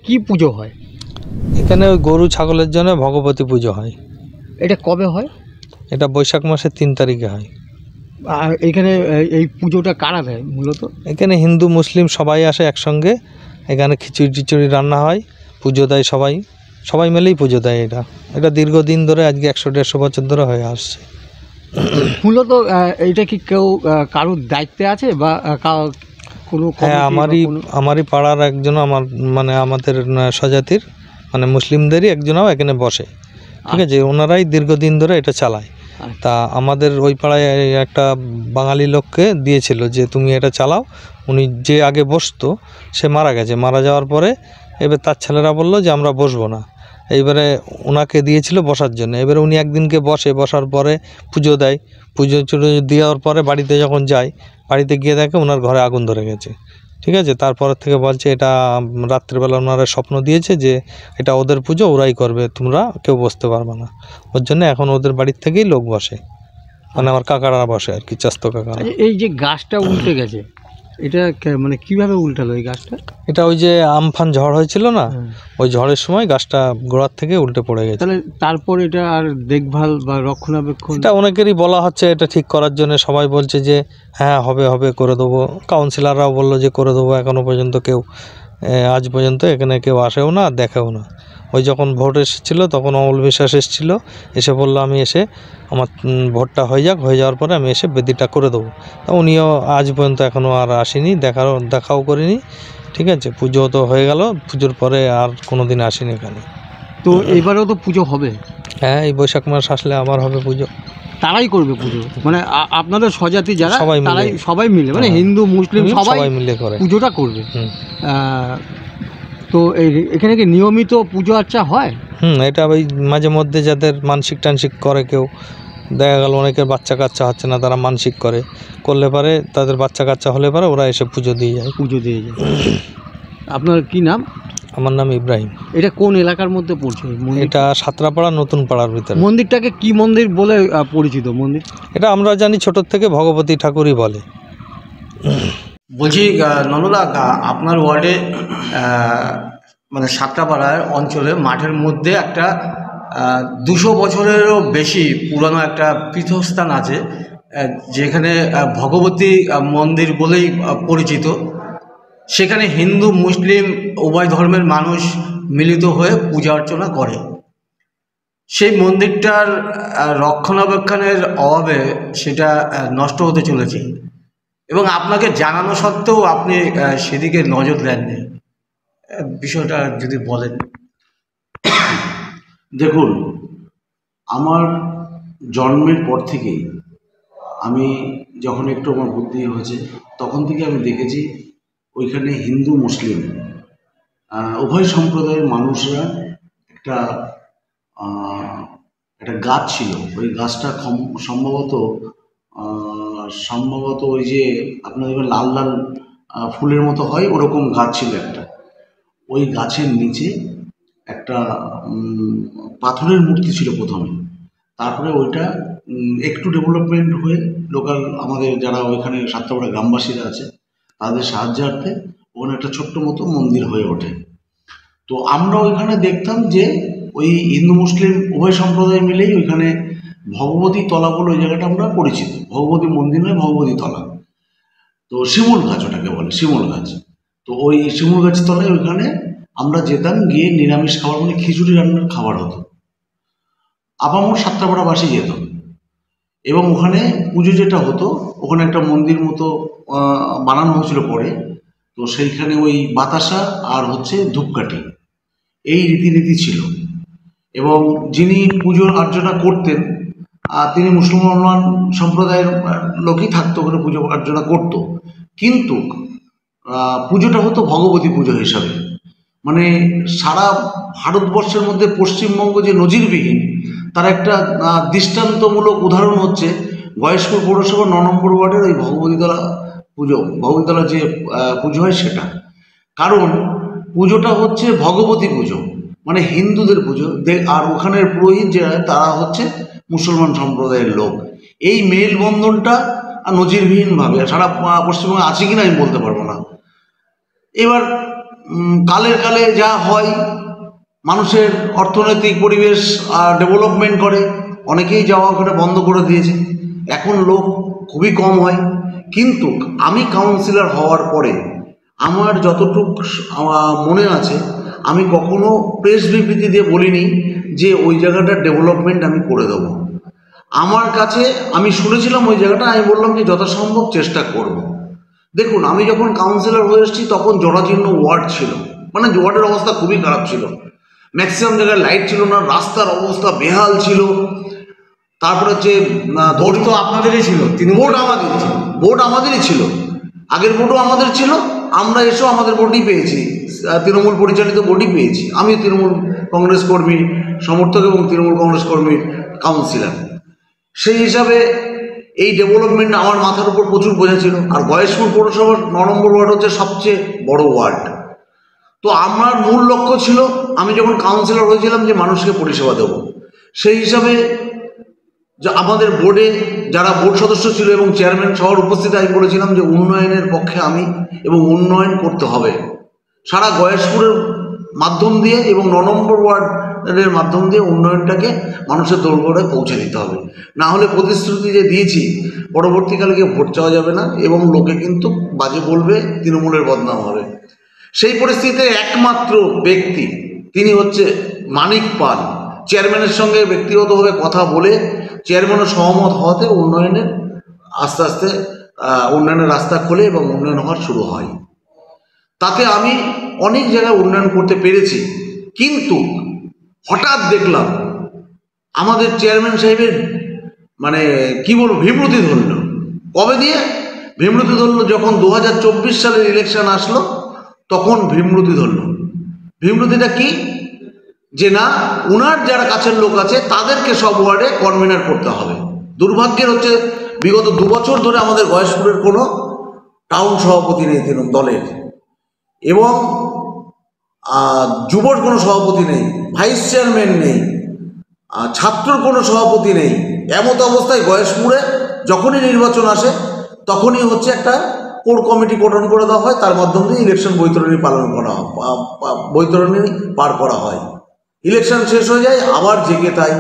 কি পুজো হয়? এখানে ওই গরু ছাগলের জন্য ভগবতী পুজো হয়। এটা কবে হয়? এটা বৈশাখ মাসের 3 তারিখে হয়। আর এখানে এই পুজোটা কারা দেয় মূলত? এখানে হিন্দু মুসলিম সবাই আসে একসঙ্গে। এখানে খিচুড়ি টিচুড়ি রান্না হয়, পুজো দেয় সবাই। সবাই মিলেই পুজো দেয়। এটা দীর্ঘদিন ধরে, আজকে 100-150 বছর ধরে হয়ে আসছে। মূলত এইটা কি কেউ কারোর দায়িত্বে আছে বা কোনো হ্যাঁ, আমারই পাড়ার একজন, আমাদের স্বজাতির মুসলিমদেরই একজনও এখানে বসে। ঠিক আছে, ওনারাই দীর্ঘদিন ধরে এটা চালায়। তা আমাদের ওই পাড়ায় একটা বাঙালি লোককে দিয়েছিল যে তুমি এটা চালাও। উনি যে আগে বসতো সে মারা গেছে। মারা যাওয়ার পরে এবার তার ছেলেরা বলল যে আমরা বসবো না। এইবারে ওনাকে দিয়েছিল বসার জন্য। এবারে উনি একদিনকে বসার পরে পুজো দেয়। পুজো দেওয়ার পরে বাড়িতে যখন যায়, বাড়িতে গিয়ে দেখে ওনার ঘরে আগুন ধরে গেছে। ঠিক আছে, তারপর থেকে বলছে এটা রাত্রিবেলা ওনারা স্বপ্ন দিয়েছে যে এটা ওদের পুজো, ওরাই করবে, তোমরা কেউ বসতে পারবে না। ওর জন্য এখন ওদের বাড়ির থেকেই লোক বসে, আমার কাকারা বসে আর কি, চাস্ত কাকারা। এই যে গাছটা উল্টে গেছে, এটা কিভাবে উল্টালো এই গাছটা? এটা ওই যে আমফান ঝড় হয়েছিল না, ওই ঝড়ের সময় গাছটা গোড়ার থেকে উল্টে পড়ে গেছে। তাহলে তারপর এটা আর দেখভাল বা রক্ষণাবেক্ষণ? এটা অনেকেরই বলা হচ্ছে এটা ঠিক করার জন্য। সবাই বলছে যে হ্যাঁ হবে করে দেবো। কাউন্সিলররাও বললো যে করে দেবো। এখনও পর্যন্ত আজ পর্যন্ত এখানে কেউ আসেও না, দেখেও না। ওই যখন ভোট এসেছিলো তখন অমল বিশ্বাস এসেছিলো, এসে বললো আমি এসে আমার ভোটটা হয়ে যাওয়ার পরে আমি এসে বেদিটা করে দেবো। তা উনিও আজ পর্যন্ত এখনও আর আসেনি, দেখাও করিনি। ঠিক আছে, পুজো তো হয়ে গেল, পুজোর পরে আর কোনো দিন আসেনি এখানে। তো এবারেও তো পুজো হবে? হ্যাঁ, এই বৈশাখ মাস আসলে আবার হবে পুজো। তারাই করবে পুজো? আপনাদের স্বজাতি যারা সবাই মিলে হিন্দু মুসলিম সবাই মিলে করে পুজোটা করবে। তো এখানে কি নিয়মিত পুজো আর্চা হয়? এটা ওই মাঝে মধ্যে যাদের মানসিক টানসিক করে, কেউ দেখা গেল অনেকের বাচ্চা কাচ্চা হচ্ছে না, তারা মানসিক করলে পারে, তাদের বাচ্চা কাচ্চা হলে পারে ওরা এসে পুজো দিয়ে যায়। আপনার কি নাম? আমার নাম ইব্রাহিম। এটা কোন এলাকার মধ্যে পড়ছে? এটা সাতরাপাড়া নতুন পাড়ার ভিতরে। মন্দিরটাকে কি মন্দির বলে পরিচিত? মন্দির এটা আমরা জানি ছোট থেকে ভগবতী ঠাকুরই বলে। বলছি নন্দদা, আপনার ওয়ার্ডে সাতরাপাড়ার অঞ্চলে মাঠের মধ্যে একটা 200 বছরেরও বেশি পুরানো একটা পীঠস্থান আছে, যেখানে ভগবতী মন্দির বলেই পরিচিত। সেখানে হিন্দু মুসলিম উভয় ধর্মের মানুষ মিলিত হয়ে পূজা অর্চনা করে। সেই মন্দিরটার রক্ষণাবেক্ষণের অভাবে সেটা নষ্ট হতে চলেছে, এবং আপনাকে জানানো সত্ত্বেও আপনি সেদিকে নজর দেননি। বিষয়টা যদি বলেন। দেখুন, আমার জন্মের পর থেকেই আমি যখন একটু আমার বুদ্ধি হয়েছে তখন থেকে আমি দেখেছি ওইখানে হিন্দু মুসলিম উভয় সম্প্রদায়ের মানুষরা একটা গাছ ছিল। ওই গাছটা সম্ভবত ওই যে আপনাদের লাল লাল ফুলের মতো হয়, ওরকম গাছ ছিল একটা। ওই গাছের নিচে একটা পাথরের মূর্তি ছিল প্রথমে। তারপরে ওইটা একটু ডেভেলপমেন্ট হয়ে লোকাল আমাদের যারা ওইখানে সাতরাপাড়া গ্রামবাসীরা আছে তাদের সাহায্যার্থে ওখানে একটা ছোট্ট মতো মন্দির হয়ে ওঠে। তো আমরা ওইখানে দেখতাম যে ওই হিন্দু মুসলিম উভয় সম্প্রদায় মিলেই ওইখানে ভগবতী তলা বলে ওই জায়গাটা আমরা পরিচিত। ভগবতী মন্দির নয়, ভগবতী তলা। তো শিমুল গাছ ওটাকে বলে, শিমুল গাছ। তো ওই শিমুল গাছের তলায় ওইখানে আমরা যেতাম, গিয়ে নিরামিষ খাবার খিচুড়ি রান্নার খাবার হতো। আপামর সাতরাপাড়াবাসী যেত, এবং ওখানে পুজো যেটা হতো, ওখানে একটা মন্দির মতো বানানো হয়েছিল পরে। তো সেইখানে ওই বাতাসা আর ধূপকাঠি, এই রীতিনীতি ছিল। এবং যিনি পুজো অর্চনা করতেন তিনি মুসলমান সম্প্রদায়ের লোকই থাকতো, ওখানে পুজো অর্চনা করতো। কিন্তু পুজোটা হতো ভগবতী পুজো হিসাবে। সারা ভারতবর্ষের মধ্যে পশ্চিমবঙ্গ যে নজিরবিহীন, তার একটা দৃষ্টান্তমূলক উদাহরণ হচ্ছে গয়েশপুর পৌরসভা 9 নম্বর ওয়ার্ডের ওই ভগবতীতলা যে পুজো হয় সেটা। কারণ পুজোটা হচ্ছে ভগবতী পুজো, হিন্দুদের পুজো। আর ওখানের পুরোহিত যারা তারা হচ্ছে মুসলমান সম্প্রদায়ের লোক। এই মেলবন্ধনটা নজিরবিহীনভাবে সারা পশ্চিমবঙ্গে আছে কিনা আমি বলতে পারবো না। এবার কালের কালে যা হয়, মানুষের অর্থনৈতিক পরিবেশ ডেভেলপমেন্ট করে, অনেকেই যাওয়া ওখানে বন্ধ করে দিয়েছে, এখন লোক খুবই কম হয়। কিন্তু আমি কাউন্সিলর হওয়ার পরে আমার যতটুকু মনে আছে, আমি কখনো প্রেস বিবৃতি দিয়ে বলিনি যে ওই জায়গাটার ডেভেলপমেন্ট আমি করে দেবো। আমার কাছে আমি শুনেছিলাম ওই জায়গাটা, আমি বললাম যে যথাসম্ভব চেষ্টা করব। দেখুন, আমি যখন কাউন্সিলর হয়ে এসেছি তখন জরাজীর্ণ ওয়ার্ড ছিল, মানে ওয়ার্ডের অবস্থা খুবই খারাপ ছিল, ম্যাক্সিমাম জায়গায় লাইট ছিল না, রাস্তার অবস্থা বেহাল ছিল। তারপরে হচ্ছে ভোট তো আপনাদেরই ছিল, ভোট আমাদেরই ছিল, আগের ভোটও আমাদের ছিল, আমরা এসেও আমাদের ভোটই পেয়েছি, তৃণমূল পরিচালিত ভোটই পেয়েছি। আমি তৃণমূল কংগ্রেস কর্মী সমর্থক এবং তৃণমূল কংগ্রেস কর্মীর কাউন্সিলর, সেই হিসাবে এই ডেভেলপমেন্ট আমার মাথার উপর প্রচুর বোঝা ছিল। আর গয়েশপুর পৌরসভার 9 নম্বর ওয়ার্ড হচ্ছে সবচেয়ে বড় ওয়ার্ড। তো আমার মূল লক্ষ্য ছিল, আমি যখন কাউন্সিলর হয়েছিলাম, যে মানুষকে পরিষেবা দেব। সেই হিসাবে যে আমাদের বোর্ডে যারা বোর্ড সদস্য ছিল এবং চেয়ারম্যান সবার উপস্থিতি, আমি বলেছিলাম যে উন্নয়নের পক্ষে আমি, এবং উন্নয়ন করতে হবে সারা গয়েশপুরের মাধ্যম দিয়ে এবং 9 নম্বর ওয়ার্ডের মাধ্যম দিয়ে উন্নয়নটাকে মানুষের দোরগোড়ায় পৌঁছে দিতে হবে। না হলে প্রতিশ্রুতি যে দিয়েছি, পরবর্তীকালে গিয়ে ভোট চাওয়া যাবে না এবং লোকে কিন্তু বাজে বলবে, তৃণমূলের বদনাম হবে। সেই পরিস্থিতিতে একমাত্র ব্যক্তি তিনি হচ্ছে মানিক পাল, চেয়ারম্যানের সঙ্গে ব্যক্তিগতভাবে কথা বলে চেয়ারম্যানও সহমত হওয়াতে উন্নয়নের আস্তে আস্তে উন্নয়নের রাস্তা খোলে এবং উন্নয়ন হওয়ার শুরু হয়। তাতে আমি অনেক জায়গায় উন্নয়ন করতে পেরেছি। কিন্তু হঠাৎ দেখলাম আমাদের চেয়ারম্যান সাহেবের মানে কি বলবো, বিমূর্তি ধরল। কবে দিয়ে বিমূর্তি ধরল? যখন 2024 সালের ইলেকশন আসলো, তখন বিমূর্তি ধরল। বিমূর্তিটা কি? যে না, উনার যারা কাছের লোক আছে তাদেরকে সব ওয়ার্ডে কনভেনার করতে হবে। দুর্ভাগ্যের হচ্ছে বিগত 2 বছর ধরে আমাদের গয়েশপুরের কোনো টাউন সভাপতি নেই দলের, এবং যুবর কোনো সভাপতি নেই, ভাইস চেয়ারম্যান নেই, ছাত্রর কোনো সভাপতি নেই। এমত অবস্থায় গয়েশপুরে যখনই নির্বাচন আসে তখনই হচ্ছে একটা কোর কমিটি গঠন করে দেওয়া হয়, তার মাধ্যম দিয়ে ইলেকশন বৈতরণী পার করা হয়। ইলেকশন শেষ হয়ে যায়, আবার জেগে তাই।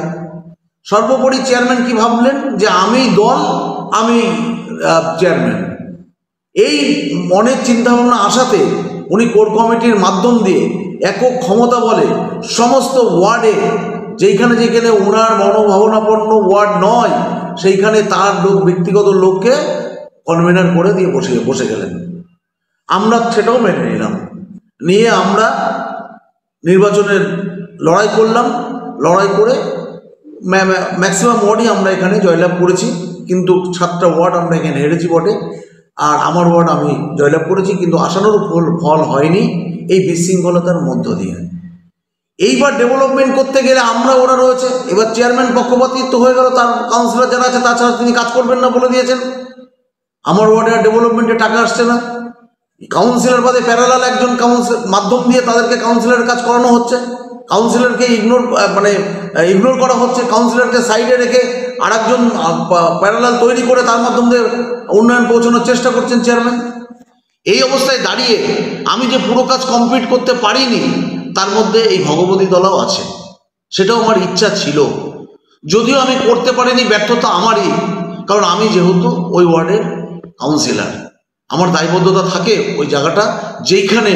সর্বোপরি চেয়ারম্যান কি ভাবলেন যে আমি দল, আমি চেয়ারম্যান, এই মনের চিন্তাভাবনা আসাতে উনি কোর কমিটির মাধ্যম দিয়ে একক ক্ষমতা বলে সমস্ত ওয়ার্ডে, যেখানে যেখানে ওনার মনোভাবনাপন্ন ওয়ার্ড নয় সেইখানে তার লোক, ব্যক্তিগত লোককে কনভেনার করে দিয়ে বসে গেলেন। আমরা সেটাও মেনে নিলাম, নিয়ে আমরা নির্বাচনের লড়াই করলাম। লড়াই করে ম্যাক্সিমাম ওয়ার্ডই আমরা এখানে জয়লাভ করেছি, কিন্তু 7টা ওয়ার্ড আমরা এখানে হেরেছি বটে। আর আমার ওয়ার্ড আমি জয়লাভ করেছি, কিন্তু আশানুরূপ ফল হয়নি এই বিশৃঙ্খলতার মধ্য দিয়ে। এইবার ডেভেলপমেন্ট করতে গেলে আমরা ওরা রয়েছে, এবার চেয়ারম্যান পক্ষপাতিত্ব হয়ে গেল, তার কাউন্সিলর যারা আছে তাছাড়া তিনি কাজ করবেন না বলে দিয়েছেন। আমার ওয়ার্ডে আর ডেভেলপমেন্টে টাকা আসছে না, কাউন্সিলর বাদে প্যারালাল একজন মাধ্যম দিয়ে তাদেরকে কাউন্সিলরের কাজ করানো হচ্ছে, কাউন্সিলরকে ইগনোর করা হচ্ছে, কাউন্সিলরকে সাইডে রেখে আরেকজন প্যারালাল তৈরি করে তার মাধ্যম দিয়ে উন্নয়ন পৌঁছানোর চেষ্টা করছেন চেয়ারম্যান। এই অবস্থায় দাঁড়িয়ে আমি যে পুরো কাজ কমপ্লিট করতে পারিনি, তার মধ্যে এই ভগবতী তলাও আছে। সেটাও আমার ইচ্ছা ছিল, যদিও আমি করতে পারিনি, ব্যর্থতা আমারই, কারণ আমি যেহেতু ওই ওয়ার্ডের কাউন্সিলর, আমার দায়বদ্ধতা থাকে ওই জায়গাটা, যেইখানে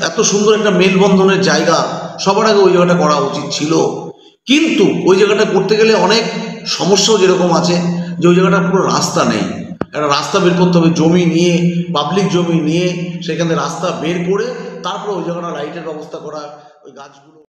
এত সুন্দর একটা মেলবন্ধনের জায়গা, সবার আগে ওই জায়গাটা করা উচিত ছিল। কিন্তু ওই জায়গাটা করতে গেলে অনেক সমস্যাও যেরকম আছে, যে ওই জায়গাটা পুরো রাস্তা নেই, একটা রাস্তা বের করতে হবে, জমি নিয়ে, পাবলিক জমি নিয়ে সেখানে রাস্তা বের করে তারপর ওই জায়গাটা লাইটের ব্যবস্থা করা, ওই গাছগুলো